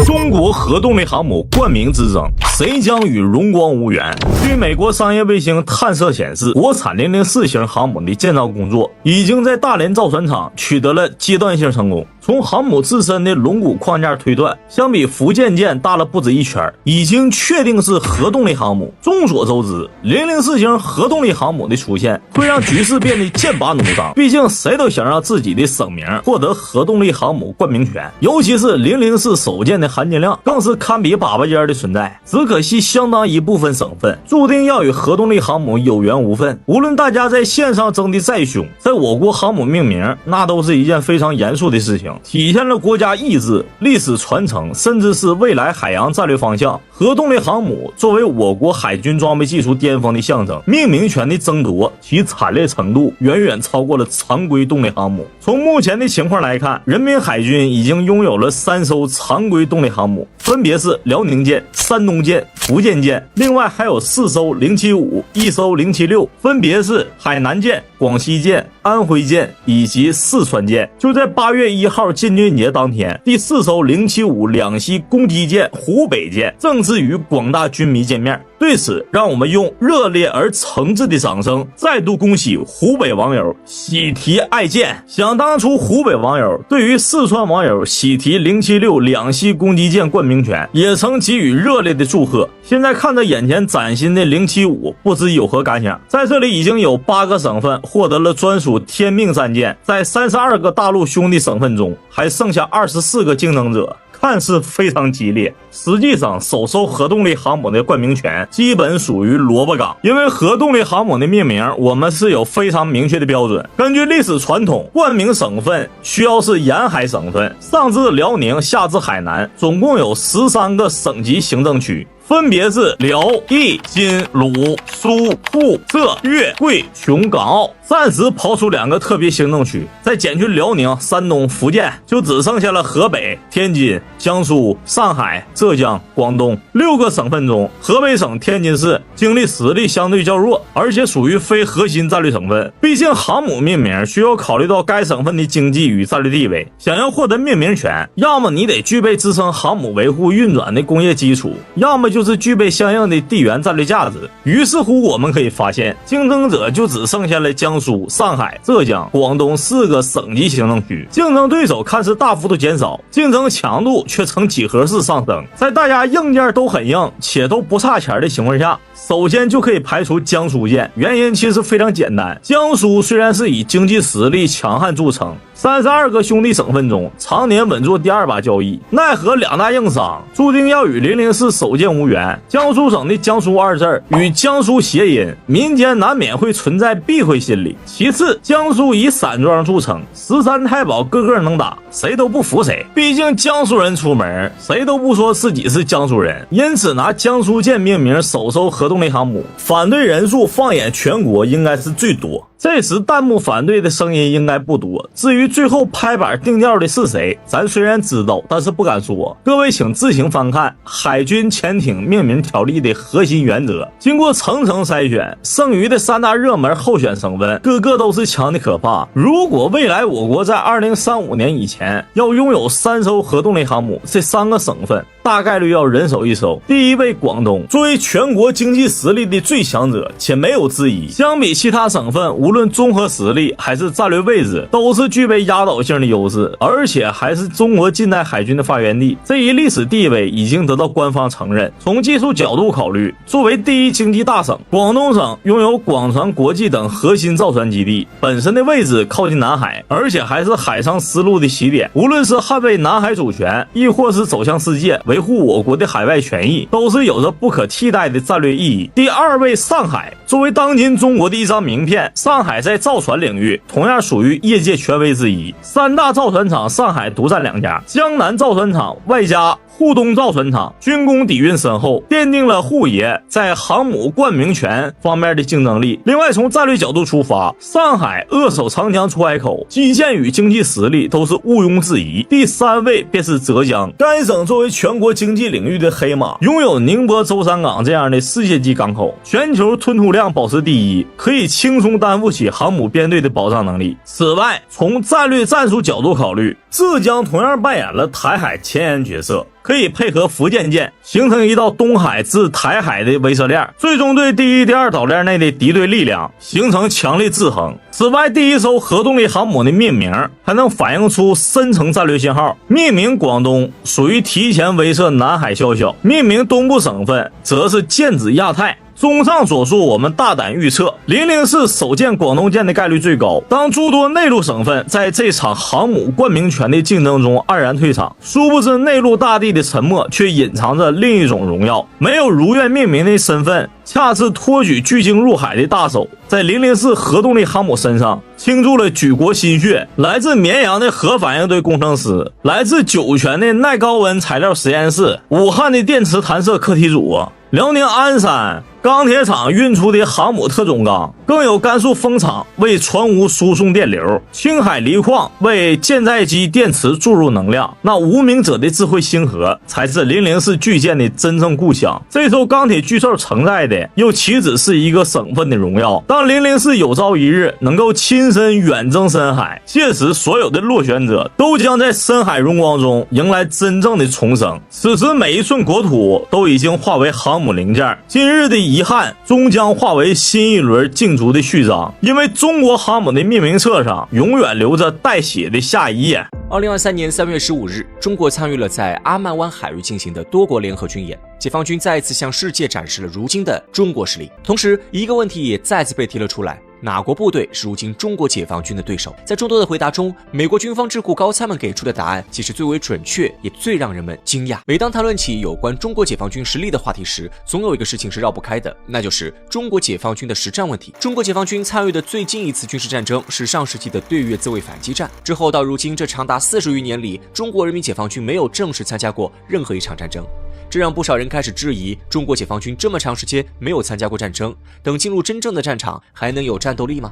中国核动力航母冠名之争，谁将与荣光无缘？据美国商业卫星探测显示，国产004型航母的建造工作已经在大连造船厂取得了阶段性成功。从航母自身的龙骨框架推断，相比福建舰大了不止一圈，已经确定是核动力航母。众所周知，004型核动力航母的出现会让局势变得剑拔弩张，毕竟谁都想让自己的省名获得核动力航母冠名权，尤其是004首舰的含金量更是堪比粑粑尖的存在。只可惜相当一部分省份注定要与核动力航母有缘无分。无论大家在线上争得再凶，在我国航母命名那都是一件非常严肃的事情，体现了国家意志、历史传承，甚至是未来海洋战略方向。核动力航母作为我国海军装备技术巅峰的象征，命名权的争夺其惨烈程度远远超过了常规动力航母。从目前的情况来看，人民海军已经拥有了3艘常规动力航母，分别是辽宁舰、山东舰、福建舰，另外还有4艘075、1艘076，分别是海南舰、广西舰、安徽舰以及四川舰。就在8月1号建军节当天，第4艘075两栖攻击舰湖北舰正式与广大军迷见面。对此，让我们用热烈而诚挚的掌声再度恭喜湖北网友喜提爱舰。想当初湖北网友对于四川网友喜提076两栖攻击舰冠名权也曾给予热烈的祝贺，现在看着眼前崭新的075，不知有何感想？在这里已经有8个省份获得了专属天命战舰，在32个大陆兄弟省份中还剩下24个竞争者，看似非常激烈，实际上首艘核动力航母的冠名权基本属于萝卜岗。因为核动力航母的命名我们是有非常明确的标准，根据历史传统，冠名省份需要是沿海省份，上至辽宁下至海南，总共有13个省级行政区，分别是辽、义、金、鲁、苏、沪、浙、粤、贵、琼、港澳。暂时抛出2个特别行政区，再减去辽宁、山东、福建，就只剩下了河北、天津、江苏、上海、浙江、广东6个省份中，河北省天津市经济实力相对较弱，而且属于非核心战略省份。毕竟航母命名需要考虑到该省份的经济与战略地位，想要获得命名权，要么你得具备支撑航母维护运转的工业基础，要么就是具备相应的地缘战略价值。于是乎我们可以发现，竞争者就只剩下了江苏、上海、浙江、广东4个省级行政区，竞争对手看似大幅度减少，竞争强度却呈几何式上升。在大家硬件都很硬且都不差钱的情况下，首先就可以排除江苏舰，原因其实非常简单，江苏虽然是以经济实力强悍著称，32个兄弟省份中常年稳坐第2把交椅，奈何2大硬伤注定要与004首舰无缘。江苏省的江苏2字与江苏谐音，民间难免会存在避讳心理。其次，江苏以散装著称，13太保个个能打，谁都不服谁，毕竟江苏人出门谁都不说自己是江苏人，因此拿江苏舰命名首艘核动力航母，反对人数放眼全国应该是最多。这时弹幕反对的声音应该不多，至于最后拍板定调的是谁，咱虽然知道，但是不敢说。各位请自行翻看海军潜艇命名条例的核心原则，经过层层筛选，剩余的3大热门候选省份个个都是强的可怕。如果未来我国在2035年以前要拥有3艘核动力航母，这3个省份大概率要人手1艘。第一位广东，作为全国经济实力的最强者，且没有之一，相比其他省份无论综合实力还是战略位置都是具备压倒性的优势，而且还是中国近代海军的发源地，这一历史地位已经得到官方承认。从技术角度考虑，作为第一经济大省，广东省拥有广船国际等核心造船基地，本身的位置靠近南海，而且还是海上丝路的起点，无论是捍卫南海主权，亦或是走向世界，维护我国的海外权益，都是有着不可替代的战略意义。第2位上海，作为当今中国的一张名片，上海在造船领域同样属于业界权威之一，3大造船厂上海独占2家，江南造船厂外加沪东造船厂，军工底蕴深厚，奠定了沪爷在航母冠名权方面的竞争力。另外从战略角度出发，上海扼守长江出海口，基建与经济实力都是毋庸置疑。第3位便是浙江，该省作为全国经济领域的黑马，拥有宁波、舟山港这样的世界级港口，全球吞吐量量保持第一，可以轻松担负起航母编队的保障能力。此外，从战略战术角度考虑，浙江同样扮演了台海前沿角色，可以配合福建舰形成一道东海至台海的威慑链，最终对第一、第二岛链内的敌对力量形成强力制衡。此外，第一艘核动力航母的命名还能反映出深层战略信号，命名广东属于提前威慑南海宵小，命名东部省份则是剑指亚太。综上所述，我们大胆预测004首舰广东舰的概率最高。当诸多内陆省份在这场航母冠名权的竞争中黯然退场，殊不知内陆大地的沉默却隐藏着另一种荣耀。没有如愿命名的身份，恰是托举巨鲸入海的大手，在004核动力航母身上倾注了举国心血。来自绵阳的核反应堆工程师，来自酒泉的耐高温材料实验室，武汉的电磁弹射课题组，辽宁鞍山钢铁厂运出的航母特种钢，更有甘肃风厂为船坞输送电流，青海锂矿为舰载机电池注入能量。那无名者的智慧星河才是004巨舰的真正故乡。这艘钢铁巨兽承载的又岂止是一个省份的荣耀？当004有朝一日能够亲身远征深海，届时所有的落选者都将在深海荣光中迎来真正的重生。此时每一寸国土都已经化为航母零件，今日的遗憾终将化为新一轮竞逐的序章，因为中国航母的命名册上永远留着带血的下一页。2023年3月15日，中国参与了在阿曼湾海域进行的多国联合军演，解放军再一次向世界展示了如今的中国实力。同时，一个问题也再次被提了出来，哪国部队是如今中国解放军的对手？在众多的回答中，美国军方智库高参们给出的答案其实最为准确，也最让人们惊讶。每当谈论起有关中国解放军实力的话题时，总有一个事情是绕不开的，那就是中国解放军的实战问题。中国解放军参与的最近一次军事战争是上世纪的对越自卫反击战，之后到如今这长达40余年里，中国人民解放军没有正式参加过任何一场战争。这让不少人开始质疑，中国解放军这么长时间没有参加过战争，等进入真正的战场还能有战斗力吗？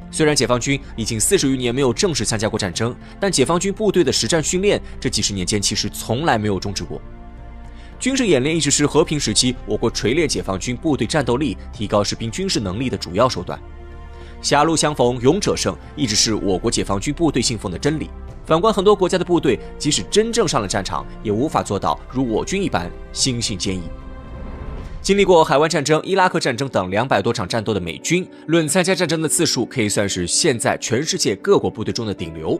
虽然解放军已经40余年没有正式参加过战争，但解放军部队的实战训练这几十年间其实从来没有终止过。军事演练一直是和平时期我国锤炼解放军部队战斗力、提高士兵军事能力的主要手段。狭路相逢勇者胜一直是我国解放军部队信奉的真理。反观很多国家的部队，即使真正上了战场，也无法做到如我军一般心性坚毅。经历过海湾战争、伊拉克战争等200多场战斗的美军，论参加战争的次数，可以算是现在全世界各国部队中的顶流。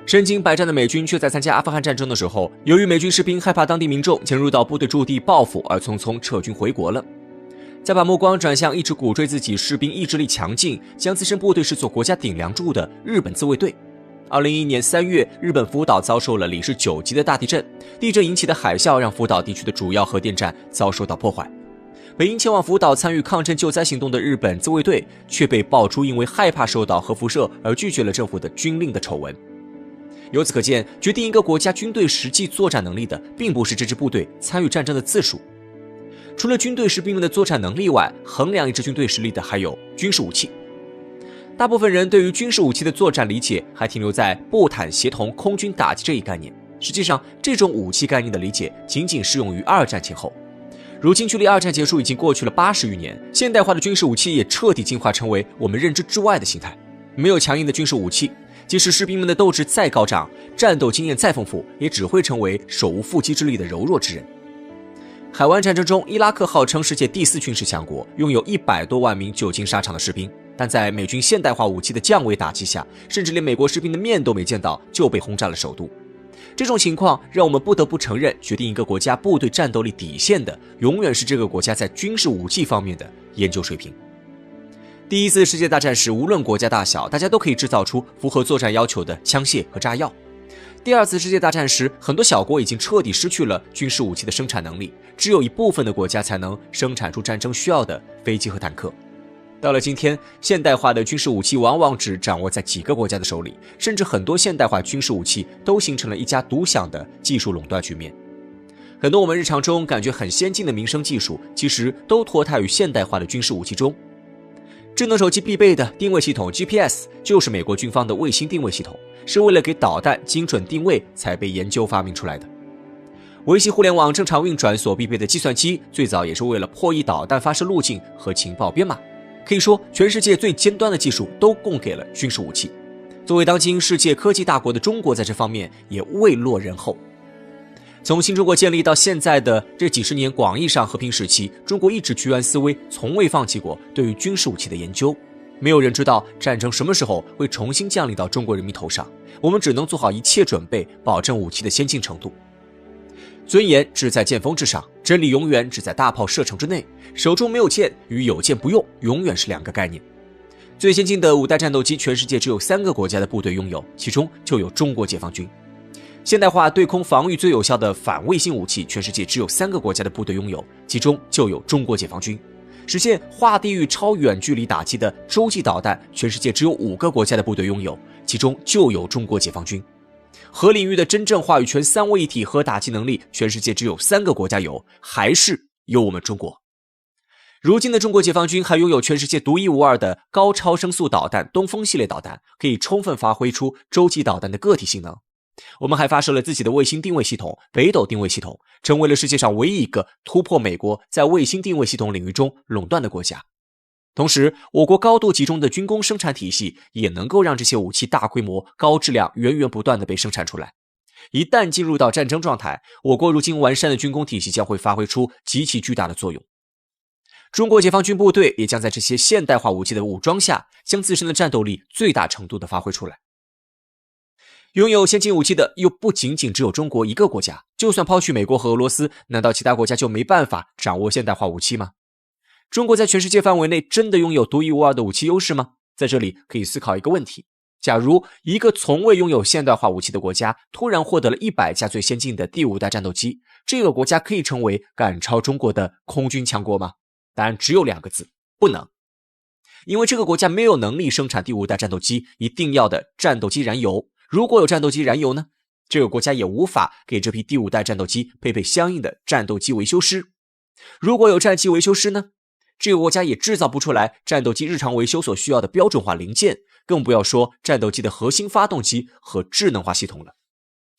身经百战的美军却在参加阿富汗战争的时候，由于美军士兵害怕当地民众潜入到部队驻地报复，而匆匆撤军回国了。再把目光转向一直鼓吹自己士兵意志力强劲，将自身部队视作国家顶梁柱的日本自卫队。2011年3月，日本福岛遭受了里氏9级的大地震，地震引起的海啸让福岛地区的主要核电站遭受到破坏。本应前往福岛参与抗震救灾行动的日本自卫队，却被爆出因为害怕受到核辐射而拒绝了政府的军令的丑闻。由此可见，决定一个国家军队实际作战能力的，并不是这支部队参与战争的次数。除了军队士兵们的作战能力外，衡量一支军队实力的还有军事武器。大部分人对于军事武器的作战理解还停留在步坦协同空军打击这一概念，实际上这种武器概念的理解仅仅适用于2战前后。如今距离2战结束已经过去了80余年，现代化的军事武器也彻底进化成为我们认知之外的形态。没有强硬的军事武器，即使士兵们的斗志再高涨，战斗经验再丰富，也只会成为手无缚鸡之力的柔弱之人。海湾战争中，伊拉克号称世界第4军事强国，拥有100多万名久经沙场的士兵，但在美军现代化武器的降维打击下，甚至连美国士兵的面都没见到就被轰炸了首都。这种情况让我们不得不承认，决定一个国家部队战斗力底线的，永远是这个国家在军事武器方面的研究水平。第一次世界大战时，无论国家大小，大家都可以制造出符合作战要求的枪械和炸药。第2次世界大战时，很多小国已经彻底失去了军事武器的生产能力，只有一部分的国家才能生产出战争需要的飞机和坦克。到了今天，现代化的军事武器往往只掌握在几个国家的手里，甚至很多现代化军事武器都形成了一家独享的技术垄断局面。很多我们日常中感觉很先进的民生技术，其实都脱胎于现代化的军事武器中。智能手机必备的定位系统 GPS 就是美国军方的卫星定位系统，是为了给导弹精准定位才被研究发明出来的。维系互联网正常运转所必备的计算机，最早也是为了破译导弹发射路径和情报编码。可以说，全世界最尖端的技术都供给了军事武器。作为当今世界科技大国的中国，在这方面也未落人后。从新中国建立到现在的这几十年广义上和平时期，中国一直居安思危，从未放弃过对于军事武器的研究。没有人知道战争什么时候会重新降临到中国人民头上，我们只能做好一切准备，保证武器的先进程度。尊严只在剑锋之上，真理永远只在大炮射程之内。手中没有剑与有剑不用永远是两个概念。最先进的5代战斗机，全世界只有3个国家的部队拥有，其中就有中国解放军。现代化对空防御最有效的反卫星武器，全世界只有3个国家的部队拥有，其中就有中国解放军。实现划地域超远距离打击的洲际导弹，全世界只有5个国家的部队拥有，其中就有中国解放军。核领域的真正话语权3位一体核打击能力，全世界只有3个国家有，还是有我们中国。如今的中国解放军还拥有全世界独一无二的高超声速导弹东风系列导弹，可以充分发挥出洲际导弹的个体性能。我们还发射了自己的卫星定位系统北斗定位系统，成为了世界上唯一一个突破美国在卫星定位系统领域中垄断的国家。同时，我国高度集中的军工生产体系也能够让这些武器大规模、高质量源源不断地被生产出来。一旦进入到战争状态，我国如今完善的军工体系将会发挥出极其巨大的作用。中国解放军部队也将在这些现代化武器的武装下，将自身的战斗力最大程度地发挥出来。拥有先进武器的又不仅仅只有中国一个国家，就算抛去美国和俄罗斯，难道其他国家就没办法掌握现代化武器吗？中国在全世界范围内真的拥有独一无二的武器优势吗？在这里可以思考一个问题：假如一个从未拥有现代化武器的国家突然获得了100架最先进的第5代战斗机，这个国家可以成为赶超中国的空军强国吗？答案只有2个字：不能。因为这个国家没有能力生产第5代战斗机一定要的战斗机燃油。如果有战斗机燃油呢？这个国家也无法给这批第5代战斗机配备相应的战斗机维修师。如果有战机维修师呢？这个国家也制造不出来战斗机日常维修所需要的标准化零件，更不要说战斗机的核心发动机和智能化系统了。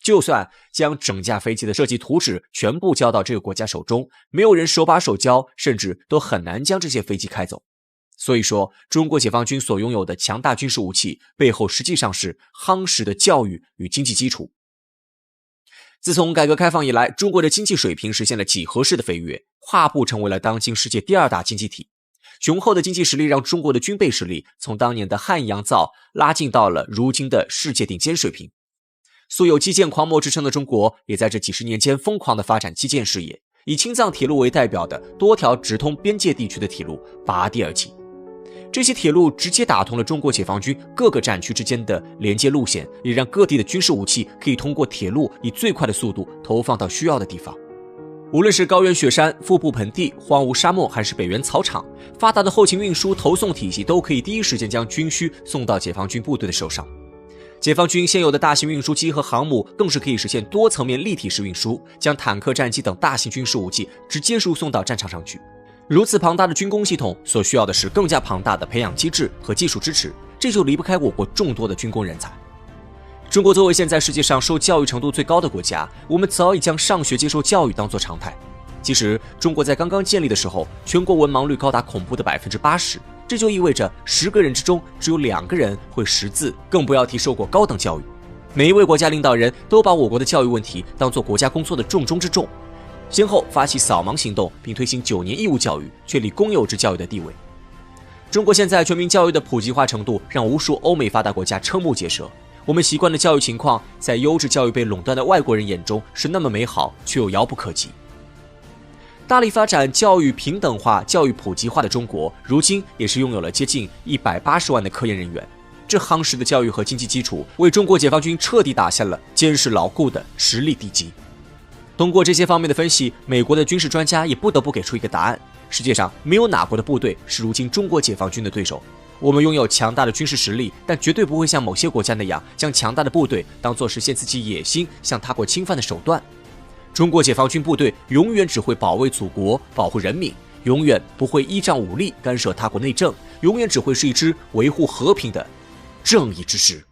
就算将整架飞机的设计图纸全部交到这个国家手中，没有人手把手教，甚至都很难将这些飞机开走。所以说，中国解放军所拥有的强大军事武器背后实际上是夯实的教育与经济基础。自从改革开放以来，中国的经济水平实现了几何式的飞跃，跨步成为了当今世界第2大经济体。雄厚的经济实力让中国的军备实力从当年的汉阳造拉近到了如今的世界顶尖水平。素有基建狂魔之称的中国，也在这几十年间疯狂地发展基建事业，以青藏铁路为代表的多条直通边界地区的铁路拔地而起。这些铁路直接打通了中国解放军各个战区之间的连接路线，也让各地的军事武器可以通过铁路以最快的速度投放到需要的地方。无论是高原雪山、腹部盆地、荒芜沙漠，还是北原草场，发达的后勤运输投送体系都可以第一时间将军需送到解放军部队的手上。解放军现有的大型运输机和航母更是可以实现多层面立体式运输，将坦克、战机等大型军事武器直接输送到战场上去。如此庞大的军工系统所需要的是更加庞大的培养机制和技术支持，这就离不开我国众多的军工人才。中国作为现在世界上受教育程度最高的国家，我们早已将上学接受教育当作常态。其实中国在刚刚建立的时候，全国文盲率高达恐怖的 80%， 这就意味着10个人之中只有2个人会识字，更不要提受过高等教育。每一位国家领导人都把我国的教育问题当作国家工作的重中之重，先后发起扫盲行动，并推行9年义务教育，确立公有制教育的地位。中国现在全民教育的普及化程度让无数欧美发达国家瞠目结舌。我们习惯的教育情况，在优质教育被垄断的外国人眼中是那么美好，却又遥不可及。大力发展教育平等化、教育普及化的中国，如今也是拥有了接近180万的科研人员。这夯实的教育和经济基础，为中国解放军彻底打下了坚实牢固的实力地基。通过这些方面的分析，美国的军事专家也不得不给出一个答案：世界上没有哪国的部队是如今中国解放军的对手。我们拥有强大的军事实力，但绝对不会像某些国家那样，将强大的部队当作实现自己野心、向他国侵犯的手段。中国解放军部队永远只会保卫祖国、保护人民，永远不会依仗武力干涉他国内政，永远只会是一支维护和平的正义之师。